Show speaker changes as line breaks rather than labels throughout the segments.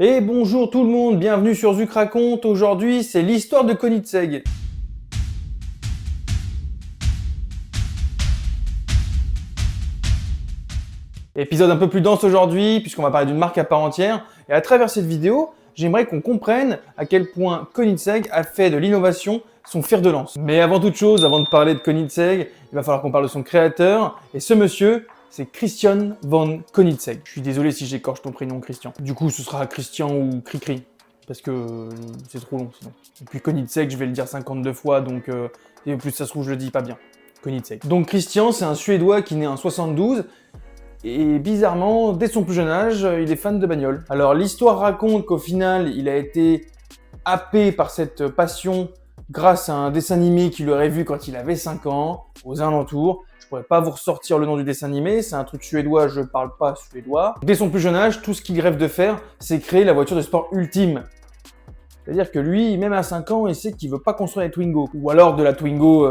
Et bonjour tout le monde, bienvenue sur Zuc Raconte. Aujourd'hui, c'est l'histoire de Koenigsegg. Épisode un peu plus dense aujourd'hui, puisqu'on va parler d'une marque à part entière. Et à travers cette vidéo, j'aimerais qu'on comprenne à quel point Koenigsegg a fait de l'innovation son fer de lance. Mais avant toute chose, avant de parler de Koenigsegg, il va falloir qu'on parle de son créateur. Et ce monsieur, c'est Christian von Koenigsegg. Je suis désolé si j'écorche ton prénom, Christian. Du coup, ce sera Christian ou Cricri, parce que c'est trop long sinon. Et puis Koenigsegg, je vais le dire 52 fois, donc et en plus ça se trouve, je le dis pas bien. Koenigsegg. Donc Christian, c'est un Suédois qui naît en 72, et bizarrement, dès son plus jeune âge, il est fan de bagnole. Alors l'histoire raconte qu'au final, il a été happé par cette passion grâce à un dessin animé qu'il aurait vu quand il avait 5 ans, aux alentours. Je pourrais pas vous ressortir le nom du dessin animé, c'est un truc suédois, je parle pas suédois. Dès son plus jeune âge, tout ce qu'il rêve de faire, c'est créer la voiture de sport ultime. C'est-à-dire que lui, même à 5 ans, il sait qu'il veut pas construire la Twingo. Ou alors de la Twingo...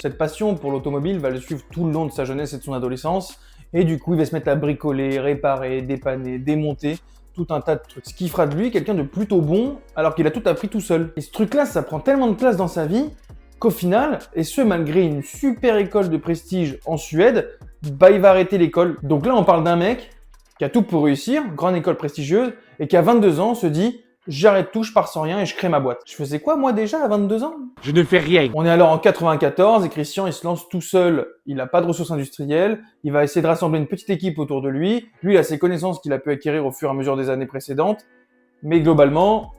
Cette passion pour l'automobile va le suivre tout le long de sa jeunesse et de son adolescence. Et du coup, il va se mettre à bricoler, réparer, dépanner, démonter, tout un tas de trucs. Ce qui fera de lui quelqu'un de plutôt bon, alors qu'il a tout appris tout seul. Et ce truc-là, ça prend tellement de place dans sa vie, qu'au final, et ce malgré une super école de prestige en Suède, bah il va arrêter l'école. Donc là, on parle d'un mec qui a tout pour réussir, grande école prestigieuse, et qui à 22 ans se dit « J'arrête tout, je pars sans rien et je crée ma boîte ». Je faisais quoi moi déjà à 22 ans?
Je ne fais rien.
On est alors en 94 et Christian il se lance tout seul, il n'a pas de ressources industrielles, il va essayer de rassembler une petite équipe autour de lui, lui il a ses connaissances qu'il a pu acquérir au fur et à mesure des années précédentes, mais globalement,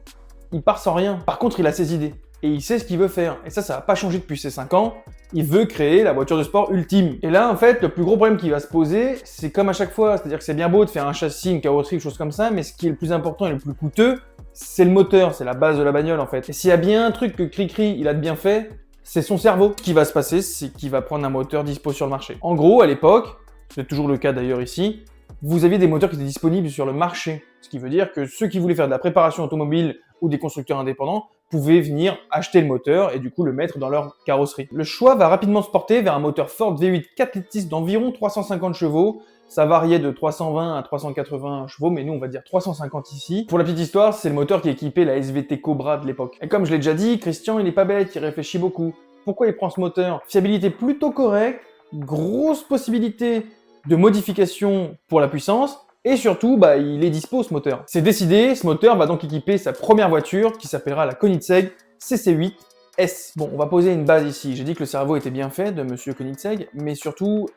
il part sans rien. Par contre il a ses idées et il sait ce qu'il veut faire et ça n'a pas changé depuis ses 5 ans, il veut créer la voiture de sport ultime. Et là en fait le plus gros problème qui va se poser, c'est comme à chaque fois, c'est-à-dire que c'est bien beau de faire un châssis, une carrosserie, quelque chose comme ça, mais ce qui est le plus important et le plus coûteux, c'est le moteur, c'est la base de la bagnole en fait. Et s'il y a bien un truc que Cricri il a de bien fait, c'est son cerveau. Ce qui va se passer, c'est qu'il va prendre un moteur dispo sur le marché. En gros, à l'époque, c'est toujours le cas d'ailleurs ici, vous aviez des moteurs qui étaient disponibles sur le marché. Ce qui veut dire que ceux qui voulaient faire de la préparation automobile ou des constructeurs indépendants pouvaient venir acheter le moteur et du coup le mettre dans leur carrosserie. Le choix va rapidement se porter vers un moteur Ford V8 4 litres 6 d'environ 350 chevaux. Ça variait de 320 à 380 chevaux, mais nous on va dire 350 ici. Pour la petite histoire, c'est le moteur qui équipait la SVT Cobra de l'époque. Et comme je l'ai déjà dit, Christian il est pas bête, il réfléchit beaucoup. Pourquoi il prend ce moteur? Fiabilité plutôt correcte, grosse possibilité de modification pour la puissance, et surtout, il est dispo ce moteur. C'est décidé, ce moteur va donc équiper sa première voiture qui s'appellera la Koenigsegg CC8S. Bon, on va poser une base ici. J'ai dit que le cerveau était bien fait de monsieur Koenigsegg, mais surtout,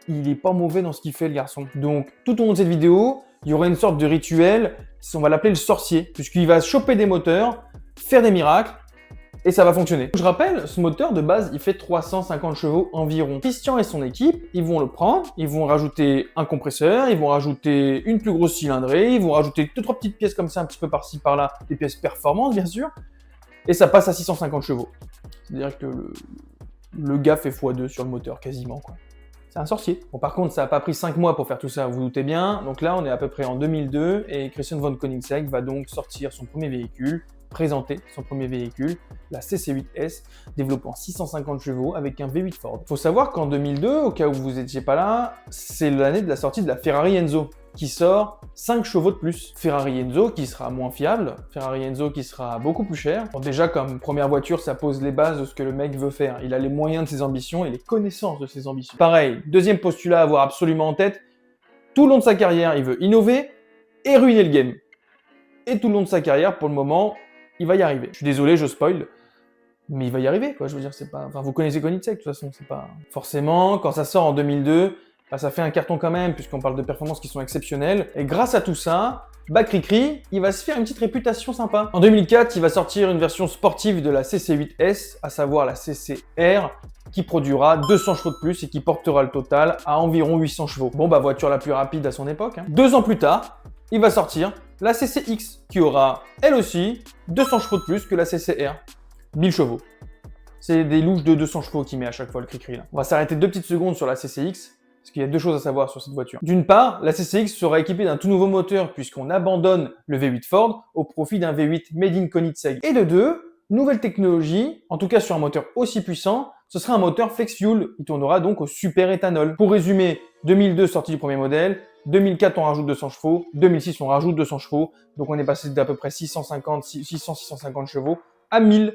il est pas mauvais dans ce qu'il fait le garçon. Donc tout au long de cette vidéo, il y aura une sorte de rituel, on va l'appeler le sorcier, puisqu'il va choper des moteurs, faire des miracles, et ça va fonctionner. Je rappelle, ce moteur de base, il fait 350 chevaux environ. Christian et son équipe, ils vont le prendre, ils vont rajouter un compresseur, ils vont rajouter une plus grosse cylindrée, ils vont rajouter 2-3 petites pièces comme ça, un petit peu par-ci par-là, des pièces performantes bien sûr, et ça passe à 650 chevaux. C'est-à-dire que le gars fait x2 sur le moteur quasiment quoi. C'est un sorcier. Bon, par contre, ça n'a pas pris 5 mois pour faire tout ça, vous vous doutez bien. Donc là, on est à peu près en 2002 et Christian von Koenigsegg va donc sortir son premier véhicule, présenter son premier véhicule, la CC8S, développant 650 chevaux avec un V8 Ford. Faut savoir qu'en 2002, au cas où vous n'étiez pas là, c'est l'année de la sortie de la Ferrari Enzo, qui sort 5 chevaux de plus. Ferrari Enzo qui sera moins fiable, Ferrari Enzo qui sera beaucoup plus cher. Bon, déjà, comme première voiture, ça pose les bases de ce que le mec veut faire. Il a les moyens de ses ambitions et les connaissances de ses ambitions. Pareil, deuxième postulat à avoir absolument en tête, tout le long de sa carrière, il veut innover et ruiner le game. Et tout le long de sa carrière, pour le moment, il va y arriver. Je suis désolé, je spoil, mais il va y arriver, quoi. Je veux dire, c'est pas... Enfin, vous connaissez Koenigsegg, de toute façon, c'est pas... Forcément, quand ça sort en 2002, ça fait un carton quand même, puisqu'on parle de performances qui sont exceptionnelles. Et grâce à tout ça, Cricri, il va se faire une petite réputation sympa. En 2004, il va sortir une version sportive de la CC8S, à savoir la CCR, qui produira 200 chevaux de plus et qui portera le total à environ 800 chevaux. Bon, voiture la plus rapide à son époque. 2 ans plus tard, il va sortir la CCX, qui aura, elle aussi, 200 chevaux de plus que la CCR. 1000 chevaux. C'est des louches de 200 chevaux qu'il met à chaque fois, le Cricri là. On va s'arrêter 2 petites secondes sur la CCX, parce qu'il y a 2 choses à savoir sur cette voiture. D'une part, la CCX sera équipée d'un tout nouveau moteur, puisqu'on abandonne le V8 Ford au profit d'un V8 Made in Koenigsegg. Et de 2, nouvelle technologie, en tout cas sur un moteur aussi puissant, ce sera un moteur flex fuel. Il tournera donc au super éthanol. Pour résumer, 2002 sortie du premier modèle, 2004 on rajoute 200 chevaux, 2006 on rajoute 200 chevaux, donc on est passé d'à peu près 650 chevaux à 1000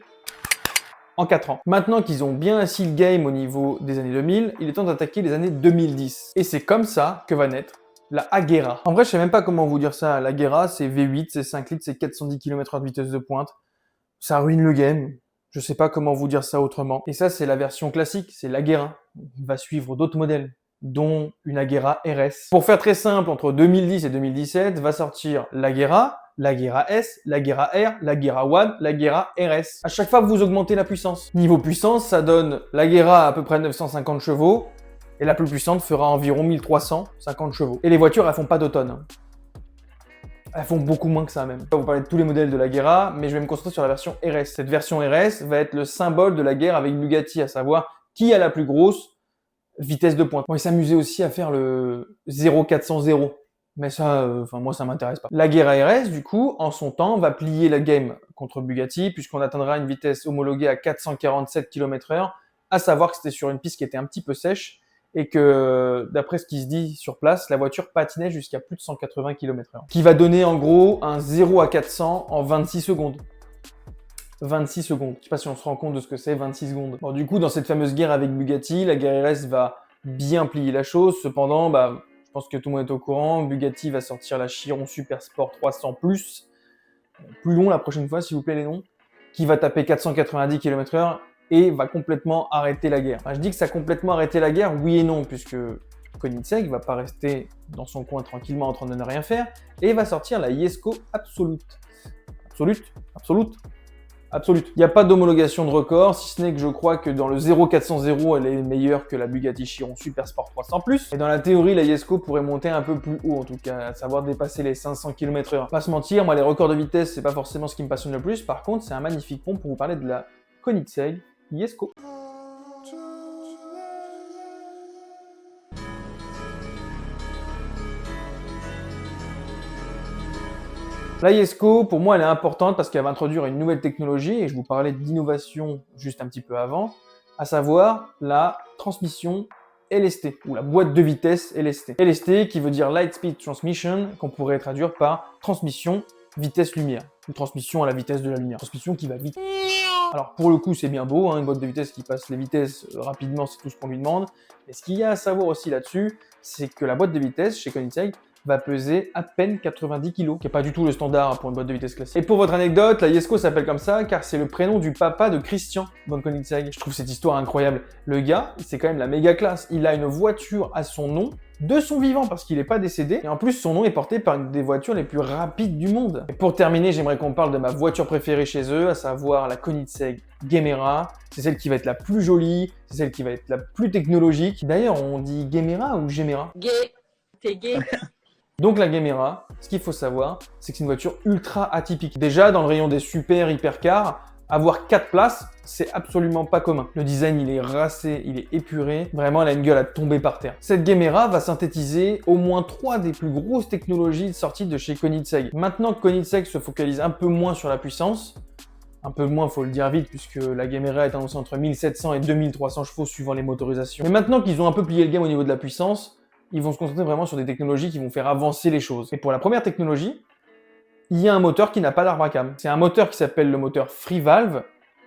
en 4 ans. Maintenant qu'ils ont bien assis le game au niveau des années 2000, il est temps d'attaquer les années 2010. Et c'est comme ça que va naître la Agera. En vrai, je sais même pas comment vous dire ça. La Agera, c'est V8, c'est 5 litres, c'est 410 km/h de vitesse de pointe. Ça ruine le game. Je sais pas comment vous dire ça autrement. Et ça, c'est la version classique, c'est l'Agera. Il va suivre d'autres modèles, dont une Agera RS. Pour faire très simple, entre 2010 et 2017, va sortir l'Agera, l'Agera S, l'Agera R, l'Agera One, l'Agera RS. À chaque fois, vous augmentez la puissance. Niveau puissance, ça donne l'Agera à peu près 950 chevaux, et la plus puissante fera environ 1350 chevaux. Et les voitures, elles font pas d'automne. Elles font beaucoup moins que ça même. Je vais vous parler de tous les modèles de l'Agera, mais je vais me concentrer sur la version RS. Cette version RS va être le symbole de la guerre avec Bugatti, à savoir qui a la plus grosse vitesse de pointe. Bon, ils s'amusaient aussi à faire le 0-400-0. Mais ça, moi, ça m'intéresse pas. L'Agera RS, du coup, en son temps, va plier la game contre Bugatti, puisqu'on atteindra une vitesse homologuée à 447 km/h, à savoir que c'était sur une piste qui était un petit peu sèche, et que, d'après ce qui se dit sur place, la voiture patinait jusqu'à plus de 180 km/h. Qui va donner, en gros, un 0 à 400 en 26 secondes. 26 secondes. Je sais pas si on se rend compte de ce que c'est, 26 secondes. Bon, du coup, dans cette fameuse guerre avec Bugatti, la guerre RS va bien plier la chose. Cependant, je pense que tout le monde est au courant. Bugatti va sortir la Chiron Super Sport 300+. Plus long la prochaine fois, s'il vous plaît, les noms. Qui va taper 490 km/h et va complètement arrêter la guerre. Enfin, je dis que ça a complètement arrêté la guerre, oui et non, puisque Koenigsegg va pas rester dans son coin tranquillement en train de ne rien faire et va sortir la Jesko Absolute. Absolute. Il n'y a pas d'homologation de record, si ce n'est que je crois que dans le 0-400-0, elle est meilleure que la Bugatti Chiron Super Sport 300+. Et dans la théorie, la Jesko pourrait monter un peu plus haut, en tout cas, à savoir dépasser les 500 km/h. Pas se mentir, moi les records de vitesse, c'est pas forcément ce qui me passionne le plus. Par contre, c'est un magnifique pont pour vous parler de la Koenigsegg Jesko. La Jesko, pour moi, elle est importante parce qu'elle va introduire une nouvelle technologie, et je vous parlais d'innovation juste un petit peu avant, à savoir la transmission LST, ou la boîte de vitesse LST. LST qui veut dire Light Speed Transmission, qu'on pourrait traduire par transmission vitesse-lumière. Une transmission à la vitesse de la lumière. Transmission qui va vite. Alors pour le coup, c'est bien beau, une boîte de vitesse qui passe les vitesses rapidement, c'est tout ce qu'on lui demande. Et ce qu'il y a à savoir aussi là-dessus, c'est que la boîte de vitesse chez Koenigsegg va peser à peine 90 kg, qui n'est pas du tout le standard pour une boîte de vitesse classique. Et pour votre anecdote, la Jesko s'appelle comme ça car c'est le prénom du papa de Christian von Koenigsegg. Je trouve cette histoire incroyable. Le gars, c'est quand même la méga classe. Il a une voiture à son nom de son vivant parce qu'il n'est pas décédé. Et en plus, son nom est porté par une des voitures les plus rapides du monde. Et pour terminer, j'aimerais qu'on parle de ma voiture préférée chez eux, à savoir la Koenigsegg Gemera. C'est celle qui va être la plus jolie, c'est celle qui va être la plus technologique. D'ailleurs, on dit Gemera ou Gemera?
Gay, t'es gay.
Donc la Gemera, ce qu'il faut savoir, c'est que c'est une voiture ultra atypique. Déjà, dans le rayon des super hypercars, avoir 4 places, c'est absolument pas commun. Le design, il est racé, il est épuré. Vraiment, elle a une gueule à tomber par terre. Cette Gemera va synthétiser au moins 3 des plus grosses technologies sorties de chez Koenigsegg. Maintenant que Koenigsegg se focalise un peu moins sur la puissance, un peu moins, faut le dire vite, puisque la Gemera est annoncée entre 1700 et 2300 chevaux suivant les motorisations. Mais maintenant qu'ils ont un peu plié le game au niveau de la puissance, ils vont se concentrer vraiment sur des technologies qui vont faire avancer les choses. Et pour la première technologie, il y a un moteur qui n'a pas d'arbre à cam. C'est un moteur qui s'appelle le moteur Free Valve,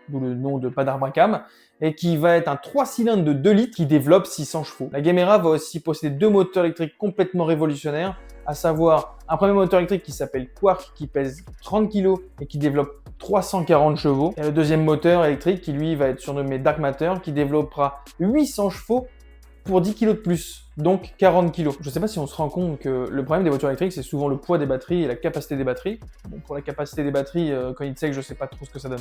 d'où le nom de pas d'arbre à cam, et qui va être un 3 cylindres de 2 litres qui développe 600 chevaux. La Gemera va aussi posséder 2 moteurs électriques complètement révolutionnaires, à savoir un premier moteur électrique qui s'appelle Quark, qui pèse 30 kg et qui développe 340 chevaux. Et le deuxième moteur électrique qui lui va être surnommé Dark Matter, qui développera 800 chevaux pour 10 kg de plus, donc 40 kg. Je ne sais pas si on se rend compte que le problème des voitures électriques, c'est souvent le poids des batteries et la capacité des batteries. Bon, pour la capacité des batteries, Koenigsegg, je ne sais pas trop ce que ça donne.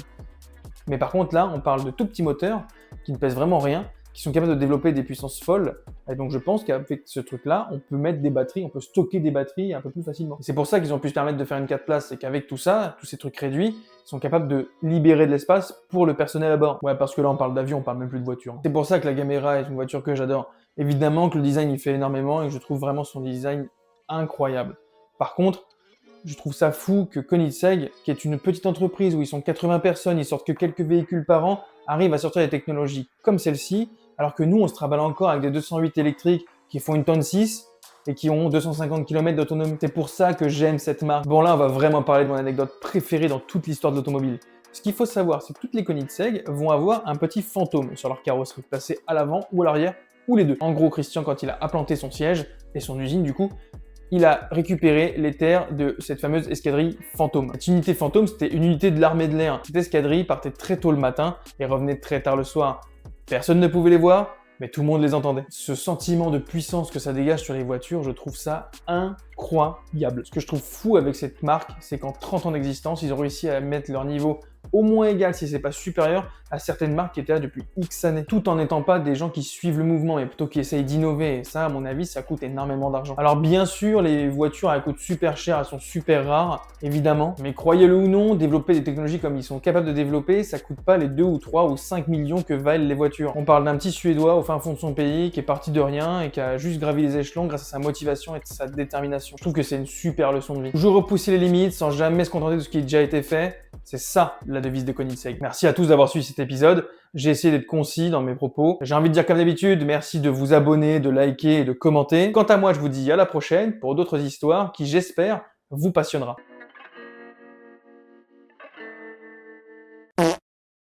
Mais par contre, là, on parle de tout petits moteurs qui ne pèsent vraiment rien, qui sont capables de développer des puissances folles. Et donc, je pense qu'avec ce truc-là, on peut mettre des batteries, on peut stocker des batteries un peu plus facilement. C'est pour ça qu'ils ont pu se permettre de faire une 4 places, et qu'avec tout ça, tous ces trucs réduits, ils sont capables de libérer de l'espace pour le personnel à bord. Ouais, parce que là, on parle d'avion, on parle même plus de voiture. C'est pour ça que la Gemera est une voiture que j'adore. Évidemment que le design, il fait énormément, et je trouve vraiment son design incroyable. Par contre, je trouve ça fou que Koenigsegg, qui est une petite entreprise où ils sont 80 personnes, ils sortent que quelques véhicules par an, arrivent à sortir des technologies comme celle-ci, alors que nous, on se travaille encore avec des 208 électriques qui font 1 tonne 6 et qui ont 250 km d'autonomie. C'est pour ça que j'aime cette marque. Bon là, on va vraiment parler de mon anecdote préférée dans toute l'histoire de l'automobile. Ce qu'il faut savoir, c'est que toutes les Koenigsegg vont avoir un petit fantôme sur leur carrosserie, placé à l'avant ou à l'arrière, ou les deux. En gros, Christian, quand il a implanté son siège, et son usine du coup, il a récupéré les terres de cette fameuse escadrille fantôme. Cette unité fantôme, c'était une unité de l'armée de l'air. Cette escadrille partait très tôt le matin et revenait très tard le soir. Personne ne pouvait les voir, mais tout le monde les entendait. Ce sentiment de puissance que ça dégage sur les voitures, je trouve ça incroyable. Ce que je trouve fou avec cette marque, c'est qu'en 30 ans d'existence, ils ont réussi à mettre leur niveau au moins égal, si c'est pas supérieur, à certaines marques qui étaient là depuis X années, tout en n'étant pas des gens qui suivent le mouvement, mais plutôt qui essayent d'innover. Et ça, à mon avis, ça coûte énormément d'argent. Alors bien sûr, les voitures, elles coûtent super cher, elles sont super rares, évidemment, mais croyez-le ou non, développer des technologies comme ils sont capables de développer, ça coûte pas les 2 ou 3 ou 5 millions que valent les voitures. On parle d'un petit Suédois au fin fond de son pays, qui est parti de rien et qui a juste gravi les échelons grâce à sa motivation et sa détermination. Je trouve que c'est une super leçon de vie. Toujours repousser les limites sans jamais se contenter de ce qui a déjà été fait. C'est ça la devise de Koenigsegg. Merci à tous d'avoir suivi cet épisode. J'ai essayé d'être concis dans mes propos. J'ai envie de dire comme d'habitude, merci de vous abonner, de liker et de commenter. Quant à moi, je vous dis à la prochaine pour d'autres histoires qui, j'espère, vous passionnera.